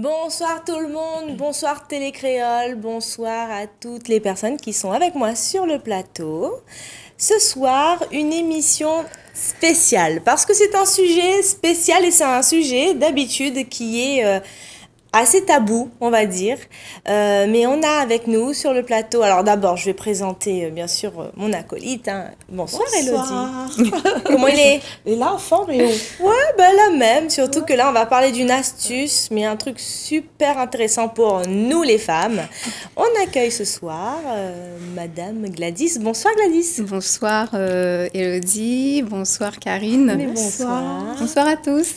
Bonsoir tout le monde, bonsoir Télécréole, bonsoir à toutes les personnes qui sont avec moi sur le plateau. Ce soir, une émission spéciale parce que c'est un sujet spécial et c'est un sujet d'habitude qui est assez tabou, on va dire. Mais on a avec nous sur le plateau, alors d'abord je vais présenter bien sûr mon acolyte. Bonsoir Elodie. Comment il est? Et là, en forme et où? Ouais, ben la même, surtout que là on va parler d'une astuce, mais un truc super intéressant pour nous les femmes. On accueille ce soir Madame Gladys. Bonsoir Gladys. Bonsoir Elodie, bonsoir Karine. Mais bonsoir. Bonsoir à tous.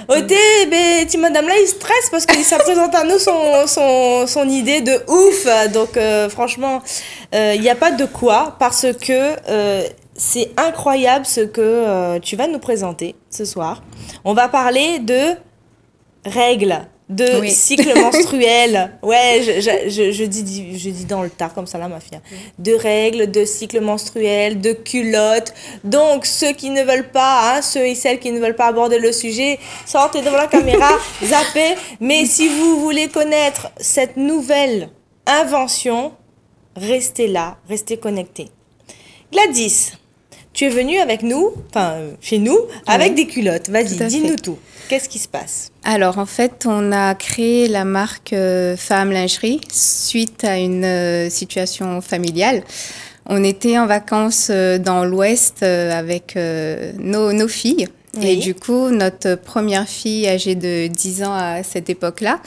Oté, ben, Madame là il stresse parce que ça présente à nous son idée de ouf. Donc franchement, il n'y a pas de quoi parce que c'est incroyable ce que tu vas nous présenter ce soir. On va parler de règles, de cycle menstruel. Ouais, je dis dans le tard comme ça là, ma fille. De règles, de cycle menstruel, de culottes. Donc, ceux qui ne veulent pas, ceux et celles qui ne veulent pas aborder le sujet, sortez devant la caméra, zappez. Mais si vous voulez connaître cette nouvelle invention, restez là, restez connectés. Gladys, tu es venue avec nous, chez nous, avec des culottes. Vas-y, dis-nous tout. Qu'est-ce qui se passe? Alors, en fait, on a créé la marque Femme Lingerie suite à une situation familiale. On était en vacances dans l'Ouest avec nos filles. Oui. Et du coup, notre première fille, âgée de 10 ans à cette époque-là,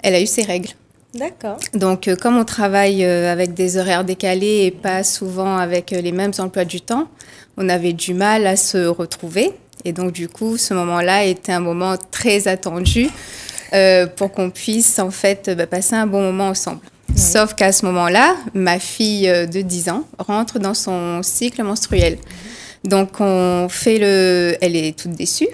elle a eu ses règles. D'accord. Donc, comme on travaille avec des horaires décalés et pas souvent avec les mêmes emplois du temps, on avait du mal à se retrouver. Et donc, du coup, ce moment-là était un moment très attendu pour qu'on puisse, en fait, passer un bon moment ensemble. Oui. Sauf qu'à ce moment-là, ma fille de 10 ans rentre dans son cycle menstruel. Donc, elle est toute déçue.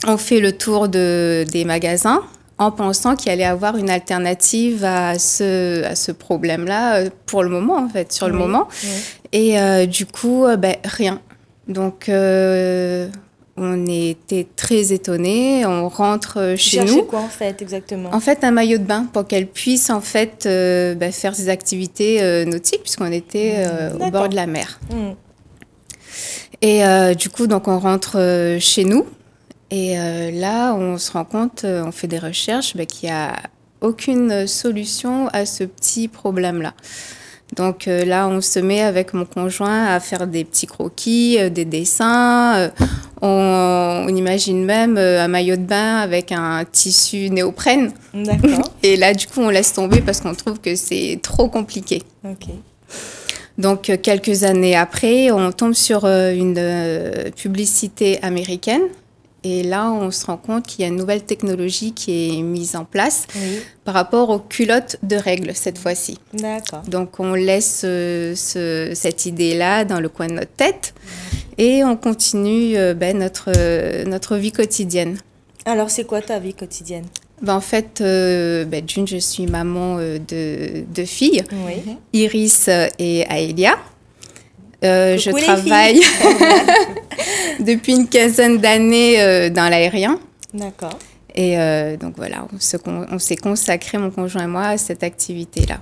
On fait le tour des magasins en pensant qu'il allait avoir une alternative à ce problème-là pour le moment, en fait, sur le moment. Oui. Et du coup, rien. Donc, on était très étonnés. On rentre chez nous. Cherchez quoi, en fait, exactement? En fait, un maillot de bain pour qu'elle puisse, en fait, faire ses activités nautiques, puisqu'on était au bord de la mer. Et du coup, donc, on rentre chez nous. Et là, on se rend compte, on fait des recherches, qu'il n'y a aucune solution à ce petit problème-là. Donc là, on se met avec mon conjoint à faire des petits croquis, des dessins. On imagine même un maillot de bain avec un tissu néoprène. D'accord. Et là, du coup, on laisse tomber parce qu'on trouve que c'est trop compliqué. Ok. Donc, quelques années après, on tombe sur une publicité américaine. Et là, on se rend compte qu'il y a une nouvelle technologie qui est mise en place par rapport aux culottes de règles, cette fois-ci. D'accord. Donc, on laisse cette idée-là dans le coin de notre tête et on continue notre vie quotidienne. Alors, c'est quoi ta vie quotidienne? En fait, d'une, je suis maman de deux filles, Iris et Aélia. Je travaille depuis une quinzaine d'années dans l'aérien. D'accord. Et donc voilà, on s'est consacré, mon conjoint et moi, à cette activité-là.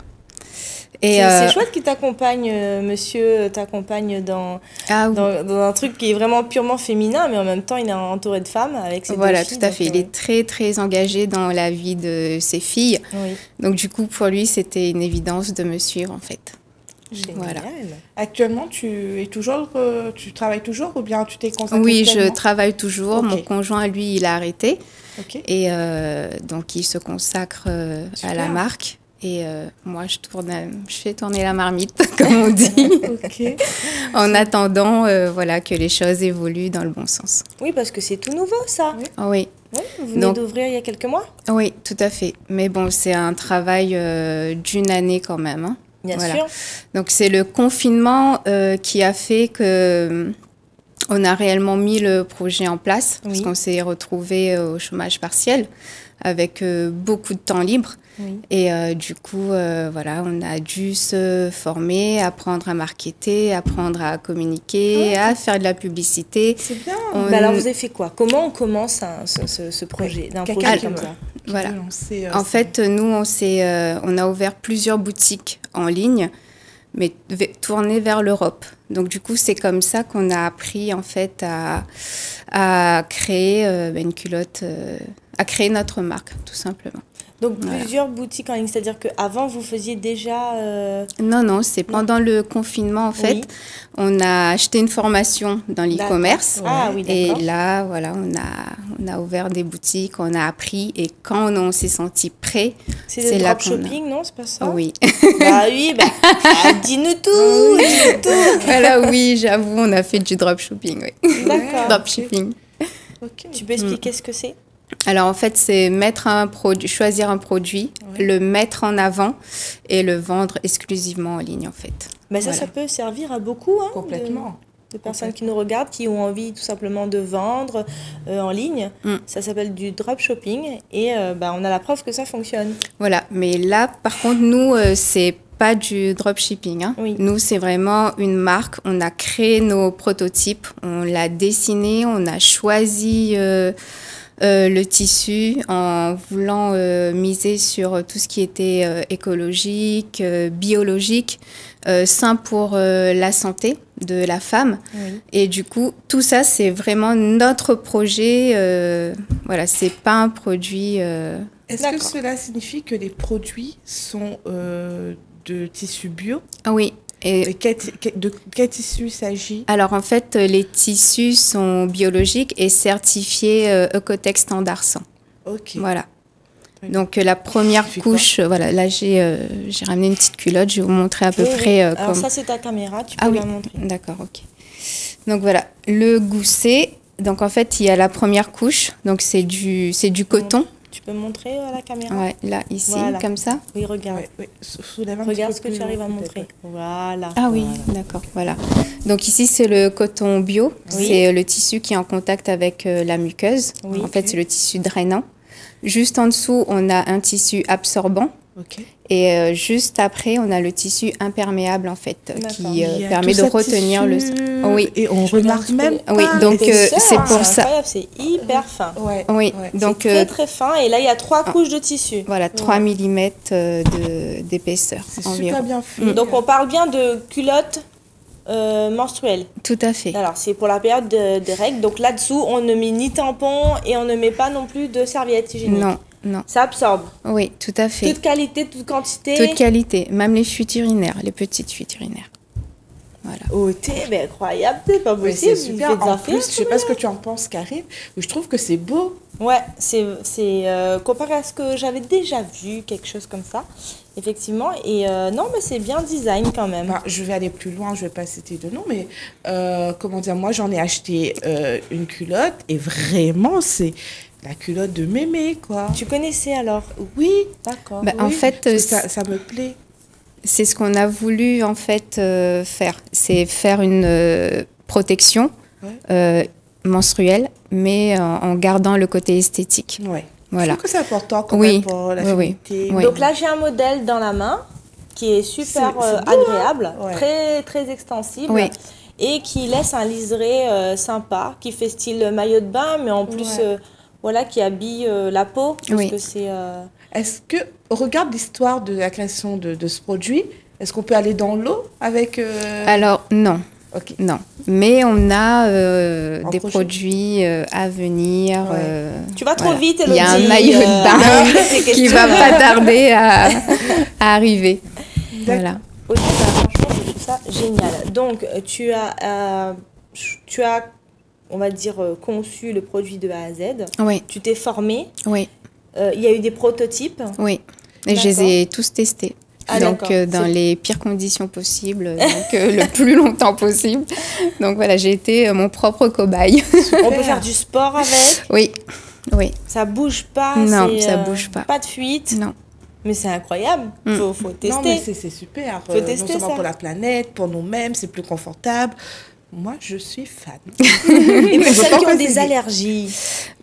C'est chouette qu'il t'accompagne, monsieur t'accompagne dans un truc qui est vraiment purement féminin, mais en même temps, il est entouré de femmes avec ses deux filles. Voilà, tout à fait. Il est très, très engagé dans la vie de ses filles. Oui. Donc du coup, pour lui, c'était une évidence de me suivre, en fait. Génial. Voilà. Actuellement, tu travailles toujours ou bien tu t'es consacrée? Oui, je travaille toujours. Okay. Mon conjoint, lui, il a arrêté. Okay. Et donc, il se consacre à la marque. Et moi, je fais tourner la marmite, comme on dit, en attendant que les choses évoluent dans le bon sens. Oui, parce que c'est tout nouveau, ça. Oui. Vous venez d'ouvrir il y a quelques mois? Oui, tout à fait. Mais bon, c'est un travail d'une année quand même. Hein. Bien sûr. Donc, c'est le confinement qui a fait que On a réellement mis le projet en place parce Oui. qu'on s'est retrouvé au chômage partiel avec beaucoup de temps libre. Oui. Et du coup, voilà, on a dû se former, apprendre à marketer, apprendre à communiquer, à faire de la publicité. C'est bien. Mais alors, vous avez fait quoi? Comment on commence ce projet, d'un Quelqu'un projet qui comme veut- ça? Voilà. qui veut lancer, En fait, nous, on a ouvert plusieurs boutiques en ligne, mais tournées vers l'Europe. Donc, du coup, c'est comme ça qu'on a appris, en fait, à créer une culotte, à créer notre marque, tout simplement. Donc, Voilà. plusieurs boutiques en ligne, c'est-à-dire qu'avant, vous faisiez déjà... Non, c'est pendant le confinement, en fait. Oui. On a acheté une formation dans l'e-commerce. D'accord. Ah oui, Et d'accord. là, voilà, on a ouvert des boutiques, on a appris. Et quand on s'est senti prêt, C'est le là qu'on a- dropshipping, non? C'est pas ça? Oui. Bah oui, bah, dis-nous tout, dis-nous tout. Voilà, oui, j'avoue, on a fait du dropshipping, oui. D'accord. Dropshipping. Ok. Tu peux expliquer ce que c'est? Alors, en fait, c'est mettre un produit, choisir un produit, le mettre en avant et le vendre exclusivement en ligne, en fait. Bah ça, Voilà. ça peut servir à beaucoup, hein, Complètement. de personnes qui nous regardent, qui ont envie tout simplement de vendre en ligne. Mm. Ça s'appelle du dropshipping et bah, on a la preuve que ça fonctionne. Voilà, mais là, par contre, nous, c'est pas du dropshipping. Hein. Oui. Nous, c'est vraiment une marque. On a créé nos prototypes, on l'a dessiné, on a choisi le tissu en voulant miser sur tout ce qui était écologique, biologique, sain pour la santé de la femme. Oui. Et du coup, tout ça, c'est vraiment notre projet. Voilà, c'est pas un produit. Est-ce que D'accord. cela signifie que les produits sont de tissu bio? Ah oui. Et De quel tissu il s'agit? alors en fait, les tissus sont biologiques et certifiés Ecotech Standard 100. Ok. Voilà. Oui. Donc la première signifie couche, voilà, là j'ai ramené une petite culotte, je vais vous montrer à peu près Alors comme. ça, c'est ta caméra, tu peux Ah oui, la montrer. d'accord, ok. Donc voilà, le gousset. Donc en fait, il y a la première couche, donc c'est du coton. Tu peux montrer à la caméra? Ouais, là ici, Voilà. comme ça. Oui, regarde. Ouais, ouais. Soulève un Regarde petit ce peu que plus tu arrives à haut, montrer. peut-être. Voilà. Ah oui, Voilà. d'accord, voilà. Donc ici, c'est le coton bio. Oui. C'est le tissu qui est en contact avec la muqueuse. Oui. En fait, c'est le tissu drainant. Juste en dessous, on a un tissu absorbant. Ok. Et juste après, on a le tissu imperméable, en fait, D'accord. qui Il y a permet tout de ce retenir le... tissu, Oui. Et on Je regarde remarque un petit même peu. pas. Oui, donc, L'épaisseur, c'est pour c'est ça. incroyable, c'est hyper fin. Ouais. Oui, ouais. donc C'est très très fin et là il y a 3 couches de tissu. voilà, 3 mm d'épaisseur C'est environ. super bien fait. Donc on parle bien de culottes menstruelles. Tout à fait. Alors c'est pour la période des règles. Donc là-dessous on ne met ni tampon et on ne met pas non plus de serviettes hygiéniques. Non, non. Ça absorbe. Oui, tout à fait. Toute qualité, toute quantité. Toute qualité, même les fuites urinaires, les petites fuites urinaires. Voilà. Oh t'es mais incroyable, c'est pas Ouais, possible. c'est il super. fait des En affaires, plus, je sais pas ce que tu en penses, Karine, mais je trouve que c'est beau. Ouais, c'est comparé à ce que j'avais déjà vu, quelque chose comme ça, effectivement. Et non, mais c'est bien design quand même. Enfin, je vais aller plus loin, je vais pas citer de nom, mais comment dire, moi j'en ai acheté une culotte et vraiment c'est la culotte de mémé, quoi. Tu connaissais alors? Oui, D'accord. Bah, oui, en fait, parce que ça me plaît. c'est ce qu'on a voulu en fait faire. C'est faire une protection menstruelle, mais en gardant le côté esthétique. Ouais. Voilà. Je trouve que c'est important quand Oui, même pour la oui, oui. féminité. Oui. Donc là, j'ai un modèle dans la main qui est super C'est beau, agréable, hein. Ouais. très, très extensible. Oui. Et qui laisse un liseré sympa, qui fait style maillot de bain, mais en plus, Ouais. voilà, qui habille la peau. Parce Oui. que c'est. Est-ce que, regarde l'histoire de la création de ce produit, est-ce qu'on peut aller dans l'eau avec... Alors non, Ok. non. Mais on a Un des projet. produits à venir. Ouais. Tu vas trop voilà. vite, Il y a un Elodie, maillot de bain tes qui questions. va pas tarder à arriver. Voilà. Ok, bah, franchement, je trouve ça génial. Donc, tu as, on va dire, conçu le produit de A à Z. Oui, Tu t'es formé. oui, Il y a eu des prototypes. oui. Et je les ai tous testés. Ah, Donc d'accord. dans C'est- les pires conditions possibles, donc le plus longtemps possible. Donc voilà, j'ai été mon propre cobaye. On peut faire du sport avec. Oui, oui, Ça bouge pas. Non, c'est, ça bouge pas. Pas de fuite. non. Mais c'est incroyable. Faut Non, mais tester. c'est super. Faut Non tester seulement ça. pour la planète, pour nous-mêmes, c'est plus confortable. Moi, je suis fan. Et pour Je celles peux qui pas ont des essayer. allergies?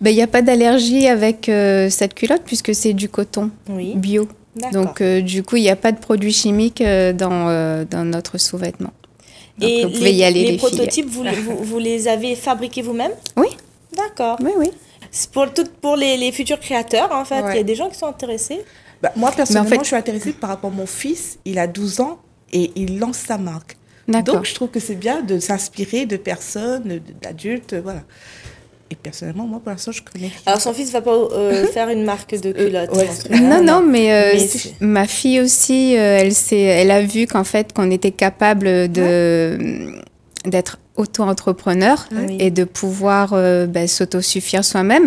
Ben, il n'y a pas d'allergie avec cette culotte puisque c'est du coton Oui. bio. D'accord. Donc, du coup, il n'y a pas de produits chimiques dans notre sous-vêtement. Donc, Et vous pouvez y aller, les les filles. prototypes, vous les avez fabriqués vous-même? Oui, D'accord. oui, oui. C'est pour les futurs créateurs, en fait. Ouais. Il y a des gens qui sont intéressés. Bah, moi, personnellement, fait- je suis intéressée par rapport à mon fils. Il a 12 ans et il lance sa marque. D'accord. Donc, je trouve que c'est bien de s'inspirer de personnes, d'adultes, voilà. Et personnellement, moi, pour l'instant, je connais. Alors, son fils va pas faire une marque de culotte. ouais, menstruelle, Non, hein, non, mais, Mais ma fille aussi, elle a vu qu'en fait, qu'on était capable d'être auto-entrepreneur Oui. et de pouvoir s'autosuffire soi-même.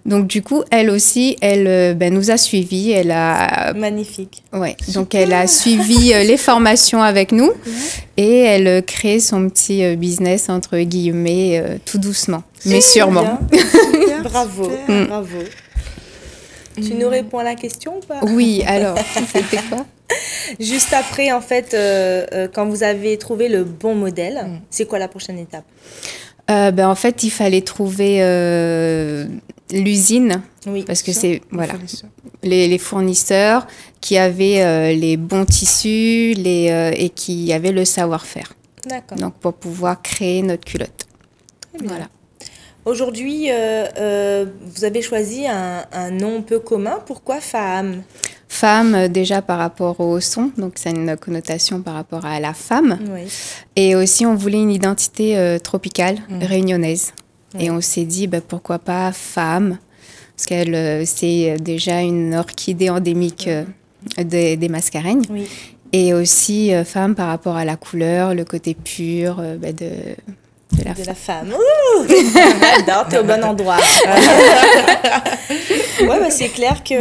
Donc, du coup, elle aussi, elle nous a suivis. Elle a, Magnifique. ouais, donc, elle a suivi les formations avec nous et elle crée son petit business, entre guillemets, tout doucement, mais sûrement. Bien. Super, Bravo, super. bravo. Tu nous réponds à la question ou pas? Oui, alors, c'était quoi? Juste après, en fait, quand vous avez trouvé le bon modèle, c'est quoi la prochaine étape? En fait, il fallait trouver l'usine, Oui. parce que Ça, c'est il voilà, fallait ça. les fournisseurs qui avaient les bons tissus et qui avaient le savoir-faire. D'accord. Donc, pour pouvoir créer notre culotte. Très bien. Voilà. Aujourd'hui, vous avez choisi un nom peu commun. Pourquoi femme? Femme, déjà par rapport au son, donc c'est une connotation par rapport à la femme. Oui. Et aussi, on voulait une identité tropicale, réunionnaise. Et on s'est dit, pourquoi pas femme? Parce qu'elle, c'est déjà une orchidée endémique des Mascareignes. Oui. Et aussi femme par rapport à la couleur, le côté pur de la De femme. la femme. Ouh J'adore, t'es au bon endroit. Ouais, c'est clair que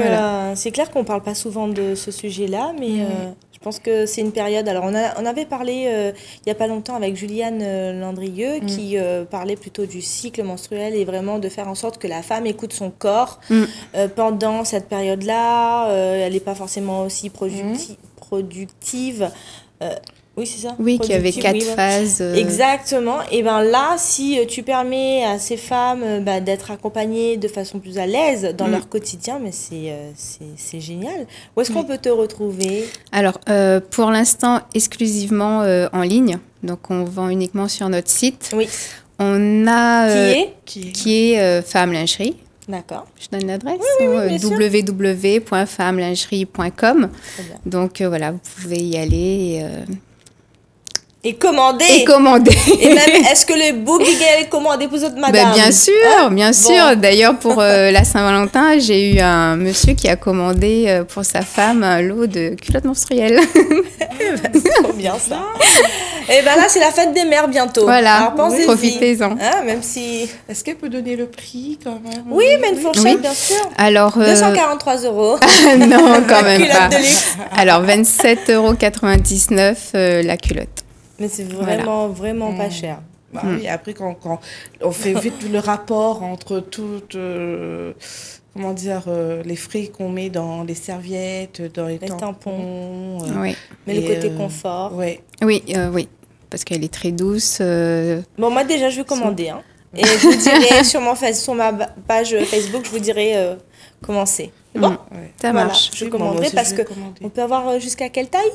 c'est clair qu'on parle pas souvent de ce sujet-là, mais je pense que c'est une période. Alors on avait parlé il y a pas longtemps avec Juliane Landrieux qui parlait plutôt du cycle menstruel et vraiment de faire en sorte que la femme écoute son corps pendant cette période-là. Elle n'est pas forcément aussi productive. Oui, c'est ça. Oui, qu'il y avait Productive, 4 oui, ouais. phases. Exactement. Et ben là, si tu permets à ces femmes d'être accompagnées de façon plus à l'aise dans leur quotidien, mais c'est génial. Où est-ce qu'on peut te retrouver? Alors, pour l'instant, exclusivement en ligne. Donc, on vend uniquement sur notre site. Oui. On a... Qui est Femme Lingerie. D'accord. Je donne l'adresse. bien sûr. www.femmelingerie.com. Très bien. Donc, voilà, vous pouvez y aller Et commander. et commander. Et même, est-ce que le booking est commandé pour votre madame? Bien sûr, bien sûr. D'ailleurs, pour la Saint-Valentin, j'ai eu un monsieur qui a commandé pour sa femme un lot de culottes menstruelles. C'est trop bien ça. Et ben là, c'est la fête des mères bientôt. Voilà, Alors pensez-y. profitez-en. Hein, même si... Est-ce qu'elle peut donner le prix quand même? Oui, mais une fourchette, Oui. bien sûr. Alors, 243 €. non, quand même Culotte pas. de luxe. Alors, 27,99 € la culotte. Mais c'est vraiment, vraiment pas cher. Bah oui, après, quand on fait vite le rapport entre toutes, comment dire, les frais qu'on met dans les serviettes, dans les tampons. Oui, Mais le et, côté confort. Ouais. oui, oui, parce qu'elle est très douce. Bon, moi, déjà, je vais commander. Hein. Et je vous dirai sur ma page Facebook, je vous dirai comment c'est. C'est bon? Ouais. Ça Voilà, marche. je Oui, commanderai moi aussi, parce je que vais commander. on peut avoir jusqu'à quelle taille?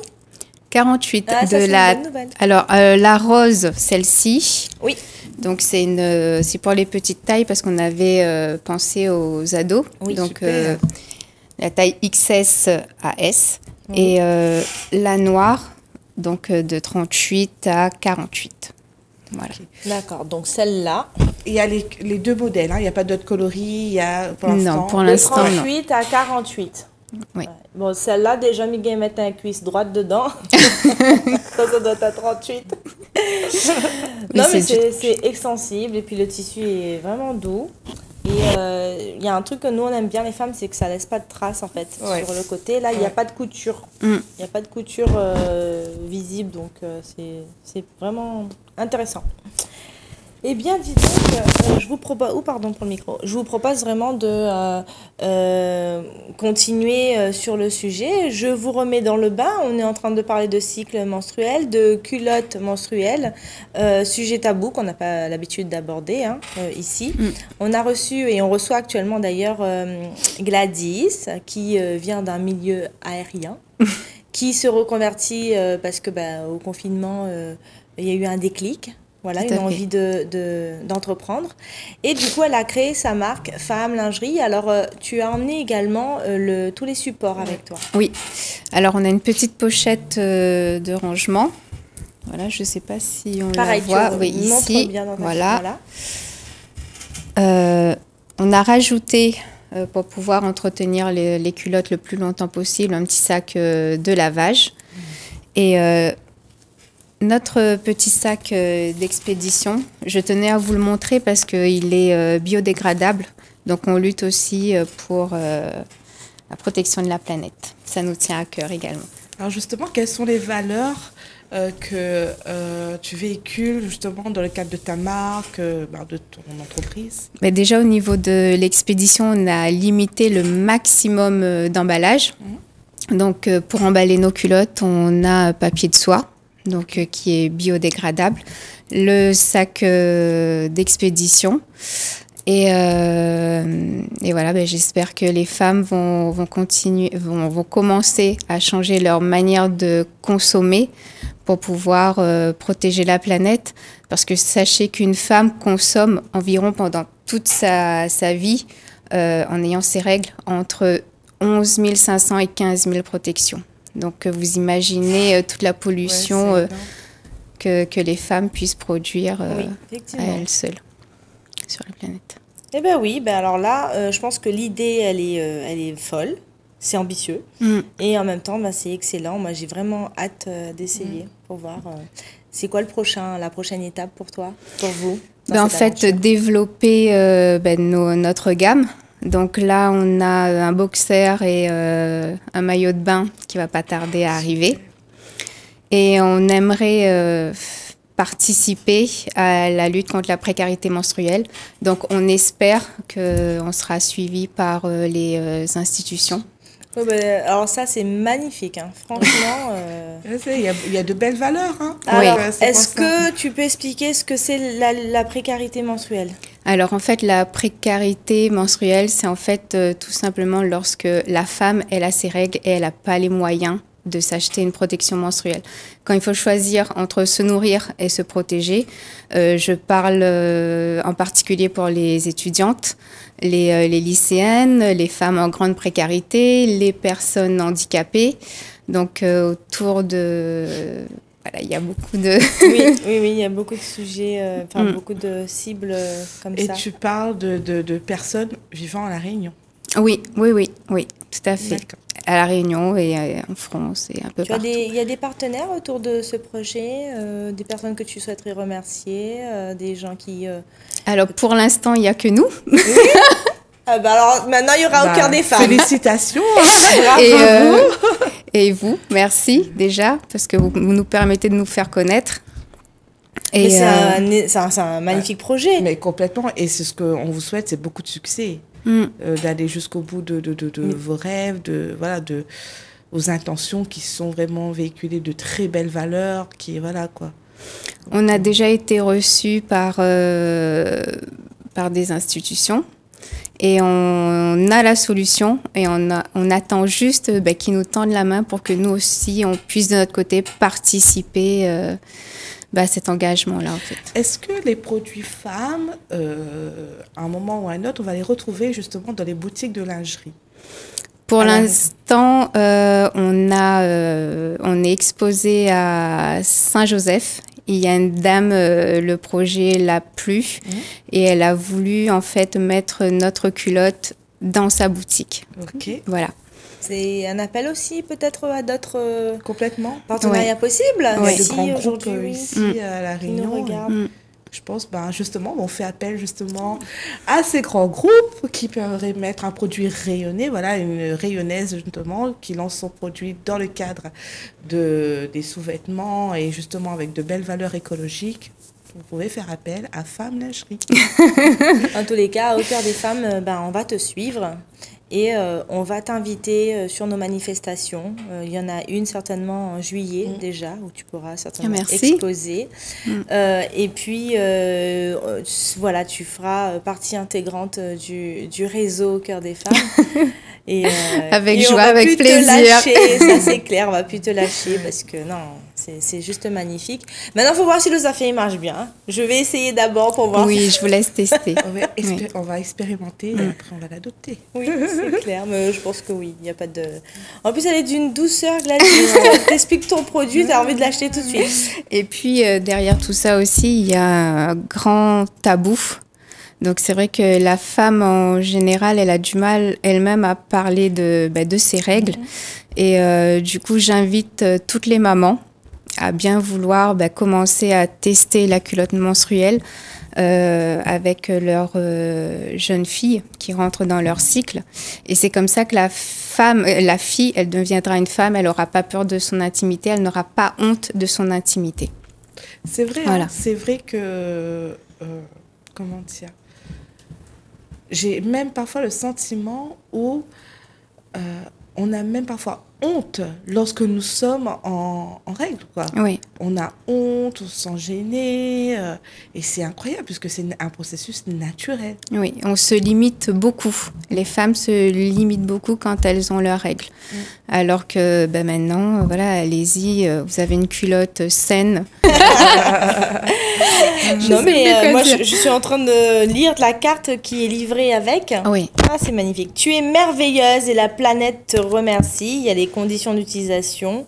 48 Ah, ça, de c'est une la. bonne nouvelle. Alors, la rose, celle-ci. Oui. Donc, c'est pour les petites tailles parce qu'on avait pensé aux ados. Oui, donc, super. la taille XS à S. Et la noire, donc de 38 à 48. Voilà. D'accord, donc celle-là. Il y a les deux modèles, hein. Il n'y a pas d'autres coloris, il y a pour l'instant. Non, pour De l'instant, non. 38 à 48. Oui. Ouais. Bon, celle-là, déjà, Miguel met un cuisse droite dedans. Ça doit être à 38. Non, mais c'est extensible et puis le tissu est vraiment doux. Et il y a un truc que nous, on aime bien, les femmes, c'est que ça laisse pas de traces, en fait, Ouais. sur le côté. Là, il n'y a pas de couture. Il n'y a pas de couture visible, donc c'est vraiment intéressant. Eh bien, dis donc, je vous propose, pardon pour le micro, je vous propose vraiment de continuer sur le sujet. Je vous remets dans le bain. On est en train de parler de cycle menstruel, de culottes menstruelles, sujet tabou qu'on n'a pas l'habitude d'aborder ici. On a reçu et on reçoit actuellement d'ailleurs Gladys, qui vient d'un milieu aérien, qui se reconvertit parce que au confinement, il y a eu un déclic. Voilà, une envie d'entreprendre. Et du coup, elle a créé sa marque Femme Lingerie. Alors, tu as emmené également tous les supports avec toi. Oui. Alors, on a une petite pochette de rangement. Voilà, je ne sais pas si on la voit. Oui, ici. Bien dans ta voilà. On a rajouté, pour pouvoir entretenir les culottes le plus longtemps possible, un petit sac de lavage. Et notre petit sac d'expédition, je tenais à vous le montrer parce qu'il est biodégradable. Donc, on lutte aussi pour la protection de la planète. Ça nous tient à cœur également. Alors justement, quelles sont les valeurs que tu véhicules justement dans le cadre de ta marque, de ton entreprise? Mais déjà, au niveau de l'expédition, on a limité le maximum d'emballage. Donc, pour emballer nos culottes, on a papier de soie. Donc, qui est biodégradable, le sac d'expédition. Et voilà, j'espère que les femmes vont commencer à changer leur manière de consommer pour pouvoir protéger la planète. Parce que sachez qu'une femme consomme environ pendant toute sa vie, en ayant ses règles, entre 11 500 et 15 000 protections. Donc, vous imaginez toute la pollution que les femmes puissent produire à elles seules sur la planète. Eh bien oui, alors là, je pense que l'idée, elle est folle, c'est ambitieux. Et en même temps, c'est excellent. Moi, j'ai vraiment hâte d'essayer pour voir. C'est quoi la prochaine étape pour toi, pour vous en fait, développer notre gamme. Donc là, on a un boxer et un maillot de bain qui ne va pas tarder à arriver. Et on aimerait participer à la lutte contre la précarité menstruelle. Donc on espère qu'on sera suivi par les institutions. Alors ça, c'est magnifique, franchement. Il y a de belles valeurs. Alors, est-ce que tu peux expliquer ce que c'est la précarité menstruelle ? Alors, en fait, la précarité menstruelle, c'est en fait tout simplement lorsque la femme, elle a ses règles et elle n'a pas les moyens de s'acheter une protection menstruelle. Quand il faut choisir entre se nourrir et se protéger, je parle en particulier pour les étudiantes, les lycéennes, les femmes en grande précarité, les personnes handicapées. Donc, autour de... Voilà, il y a beaucoup de... oui, il y a beaucoup de sujets, beaucoup de cibles comme ça. Et tu parles de personnes vivant à La Réunion? Oui, tout à fait. À La Réunion et en France et un peu partout. Il y a des partenaires autour de ce projet, des personnes que tu souhaiterais remercier, des gens qui... Alors, pour l'instant, il n'y a que nous. Oui. Alors, maintenant, il y aura au cœur des femmes. Félicitations. Et vous, merci déjà, parce que vous nous permettez de nous faire connaître. Et c'est un magnifique projet. Mais complètement. Et c'est ce qu'on vous souhaite, c'est beaucoup de succès. D'aller jusqu'au bout de vos rêves, de vos intentions qui sont vraiment véhiculées de très belles valeurs. On a déjà été reçus par des institutions. Et on a la solution et on attend juste qu'ils nous tendent la main pour que nous aussi, on puisse de notre côté participer à cet engagement-là. En fait. Est-ce que les produits femmes, à un moment ou à un autre, on va les retrouver justement dans les boutiques de lingerie? Pour l'instant, on est exposé à Saint-Joseph. Il y a une dame, le projet l'a plu et elle a voulu en fait mettre notre culotte dans sa boutique. Ok. Voilà. C'est un appel aussi peut-être à d'autres partenariats possibles. Il y a de grands groupes ici à La Réunion. Qui nous regardent. Je pense, justement, on fait appel justement à ces grands groupes qui pourraient mettre un produit rayonné, une rayonnaise justement qui lance son produit dans le cadre des sous-vêtements et justement avec de belles valeurs écologiques. vous pouvez faire appel à Femme Lingerie. En tous les cas, au cœur des femmes, on va te suivre. Et on va t'inviter sur nos manifestations. Il y en a une certainement en juillet déjà, où tu pourras certainement exposer. Et puis, voilà, tu feras partie intégrante du réseau au cœur des femmes. Avec joie, avec plaisir. Lâcher, ça c'est clair, on va plus te lâcher parce que non, c'est juste magnifique. Maintenant, il faut voir si l'osafé marche bien. Je vais essayer d'abord pour voir. Oui, je vous laisse tester. On va expérimenter et après on va l'adopter. Oui, c'est clair, mais je pense que oui, il n'y a pas de... En plus, elle est d'une douceur, Gladys. T'expliques ton produit, t'as envie de l'acheter tout de suite. Et puis, derrière tout ça aussi, il y a un grand tabou. Donc, c'est vrai que la femme, en général, elle a du mal elle-même à parler de ses règles. Et du coup, j'invite toutes les mamans à bien vouloir commencer à tester la culotte menstruelle avec leurs jeunes filles qui rentrent dans leur cycle. Et c'est comme ça que la fille, elle deviendra une femme, elle n'aura pas peur de son intimité, elle n'aura pas honte de son intimité. C'est vrai, voilà. C'est vrai que... comment dire ? J'ai même parfois le sentiment où on a même parfois honte lorsque nous sommes en règle, quoi. Oui. On a honte, on se sent gêné, et c'est incroyable puisque c'est un processus naturel. Oui, on se limite beaucoup. Les femmes se limitent beaucoup quand elles ont leurs règles. Alors que maintenant, voilà, allez-y, vous avez une culotte saine. Non, mais moi, je suis en train de lire la carte qui est livrée avec. Oui. Ah, c'est magnifique. Tu es merveilleuse et la planète te remercie. Il y a les conditions d'utilisation.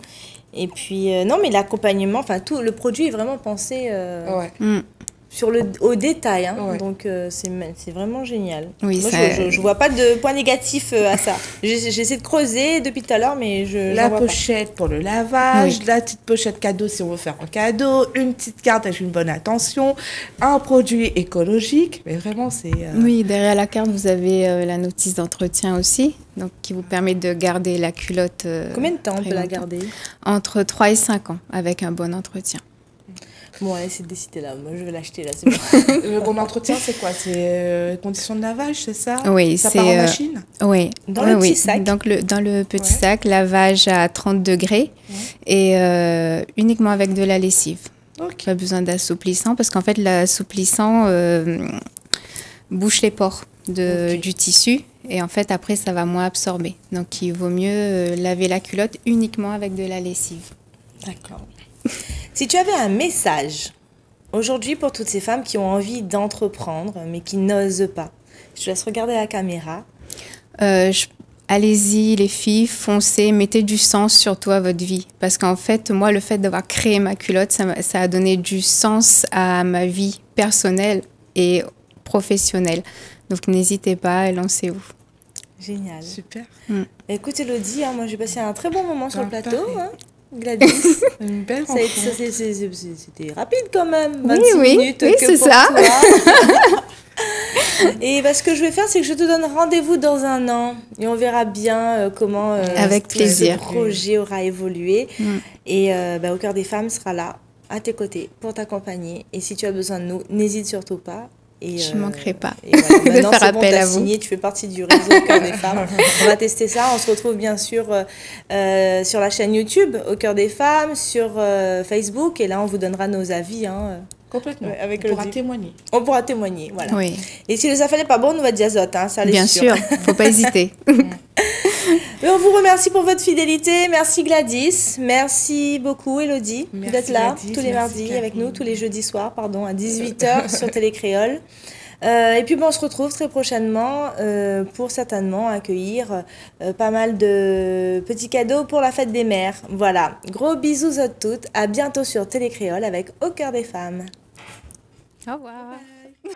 Et puis, non, mais l'accompagnement, enfin, tout le produit est vraiment pensé au détail. Hein. Ouais. Donc, c'est vraiment génial. Oui, moi, je vois pas de point négatif à ça. J'essaie de creuser depuis tout à l'heure, mais la pochette pour le lavage, la petite pochette cadeau si on veut faire un cadeau, une petite carte avec une bonne attention, un produit écologique. Mais vraiment, c'est... Oui, derrière la carte, vous avez la notice d'entretien aussi, donc qui vous permet de garder la culotte. Combien de temps on peut la garder ? Entre 3 et 5 ans, avec un bon entretien. Bon, allez, c'est décidé là. Moi, je vais l'acheter là, c'est bon. Le bon entretien, c'est quoi ? C'est conditions de lavage, c'est ça ? Oui, ça part en machine ? Oui. Dans le petit sac ? Donc, dans le petit sac, lavage à 30 degrés et uniquement avec de la lessive. Okay. Pas besoin d'assouplissant parce qu'en fait, l'assouplissant bouche les pores du tissu et en fait, après, ça va moins absorber. Donc, il vaut mieux laver la culotte uniquement avec de la lessive. D'accord. Si tu avais un message aujourd'hui pour toutes ces femmes qui ont envie d'entreprendre mais qui n'osent pas, je te laisse regarder la caméra. Allez-y les filles, foncez, mettez du sens surtout à votre vie. Parce qu'en fait, moi, le fait d'avoir créé ma culotte, ça a donné du sens à ma vie personnelle et professionnelle. Donc n'hésitez pas, lancez-vous. Génial. Super. Écoute Elodie, moi j'ai passé un très bon moment sur le plateau. Gladys, une belle rencontre. C'était rapide quand même, 26 minutes oui, que c'est pour ça. toi. Et ce que je vais faire, c'est que je te donne rendez-vous dans un an et on verra bien comment avec plaisir. ce projet aura évolué. Et au cœur des femmes sera là, à tes côtés, pour t'accompagner. Et si tu as besoin de nous, n'hésite surtout pas. Et je ne manquerai pas voilà. Maintenant, de faire appel à signé, tu fais partie du réseau Au cœur des femmes. On va tester ça. On se retrouve bien sûr sur la chaîne YouTube Au cœur des femmes, sur Facebook. Et là, on vous donnera nos avis. Complètement. On pourra témoigner. On pourra témoigner, voilà. Oui. Et si le safran n'est pas bon, on va dire azote, ça bien sûr. Il ne faut pas hésiter. Mais on vous remercie pour votre fidélité. Merci Gladys. Merci beaucoup Elodie d'être là tous les mardis avec nous, tous les jeudis soirs, à 18h sur Télécréole. Et puis on se retrouve très prochainement pour certainement accueillir pas mal de petits cadeaux pour la fête des mères. Voilà, gros bisous à toutes. À bientôt sur Télécréole avec Au cœur des femmes. Au revoir. Bye.